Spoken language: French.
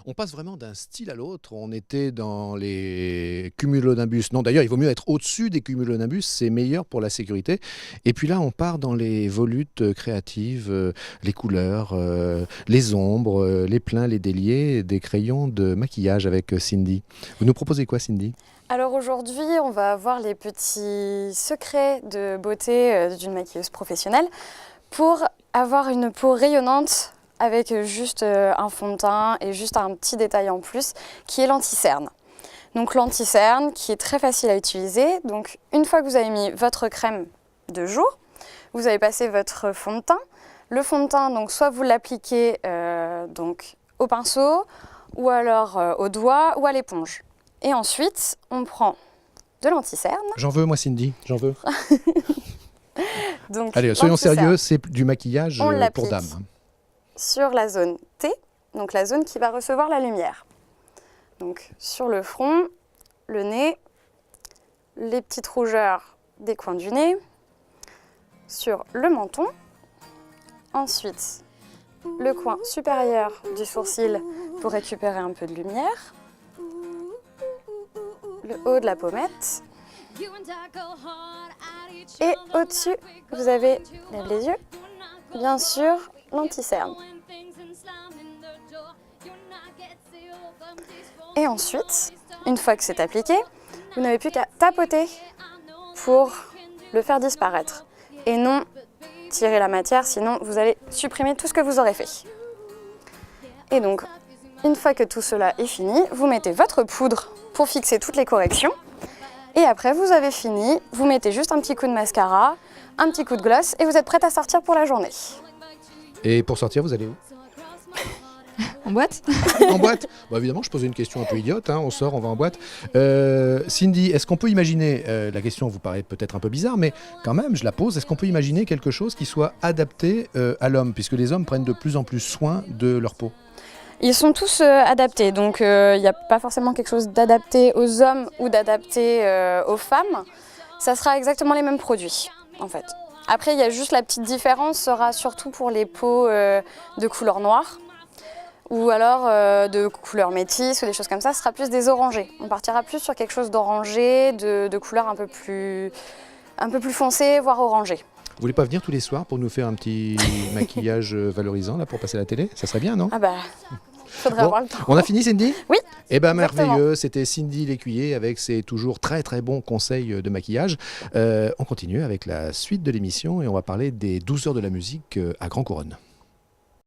On passe vraiment d'un style à l'autre. On était dans les cumulonimbus. Non, d'ailleurs, il vaut mieux être au-dessus des cumulonimbus, c'est meilleur pour la sécurité. Et puis là, on part dans les volutes créatives, les couleurs, les ombres, les pleins, les déliés, des crayons de maquillage avec Cindy. Vous nous proposez quoi, Cindy ? Alors aujourd'hui, on va voir les petits secrets de beauté d'une maquilleuse professionnelle pour avoir une peau rayonnante avec juste un fond de teint et juste un petit détail en plus qui est l'anti-cerne. Donc l'anti-cerne qui est très facile à utiliser. Donc une fois que vous avez mis votre crème de jour, vous avez passé votre fond de teint. Le fond de teint, donc soit vous l'appliquez donc au pinceau ou alors au doigt ou à l'éponge. Et ensuite, on prend de l'anti-cerne. J'en veux, moi, Cindy, j'en veux. Donc, allez, soyons sérieux, c'est du maquillage pour dames. Sur la zone T, donc la zone qui va recevoir la lumière. Donc sur le front, le nez, les petites rougeurs des coins du nez, sur le menton, ensuite le coin supérieur du sourcil pour récupérer un peu de lumière, le haut de la pommette, et au-dessus, vous avez, lève les yeux, bien sûr, l'anti-cerne. Et ensuite, une fois que c'est appliqué, vous n'avez plus qu'à tapoter pour le faire disparaître. Et non tirer la matière, sinon vous allez supprimer tout ce que vous aurez fait. Et donc, une fois que tout cela est fini, vous mettez votre poudre pour fixer toutes les corrections. Et après, vous avez fini, vous mettez juste un petit coup de mascara, un petit coup de gloss et vous êtes prête à sortir pour la journée. Et pour sortir, vous allez où ? En boîte ? En boîte ? Bon, évidemment, je posais une question un peu idiote, hein. On sort, on va en boîte. Cindy, est-ce qu'on peut imaginer, la question vous paraît peut-être un peu bizarre, mais quand même, je la pose, est-ce qu'on peut imaginer quelque chose qui soit adapté à l'homme, puisque les hommes prennent de plus en plus soin de leur peau ? Ils sont tous adaptés, donc il n'y a pas forcément quelque chose d'adapté aux hommes ou d'adapté aux femmes. Ça sera exactement les mêmes produits, en fait. Après, il y a juste la petite différence, sera surtout pour les peaux de couleur noire ou alors de couleur métisse ou des choses comme ça, ce sera plus des orangés. On partira plus sur quelque chose d'orangé, de couleur un peu plus foncé, voire orangé. Vous voulez pas venir tous les soirs pour nous faire un petit maquillage valorisant là, pour passer à la télé ? Ça serait bien, non ? Ah bah, faudrait avoir le temps. On a fini, Cindy ? Oui. Eh bien, exactement. merveilleux, c'était Cindy Lécuyer avec ses toujours très très bons conseils de maquillage. On continue avec la suite de l'émission et on va parler des douceurs de la musique à Grand Couronne.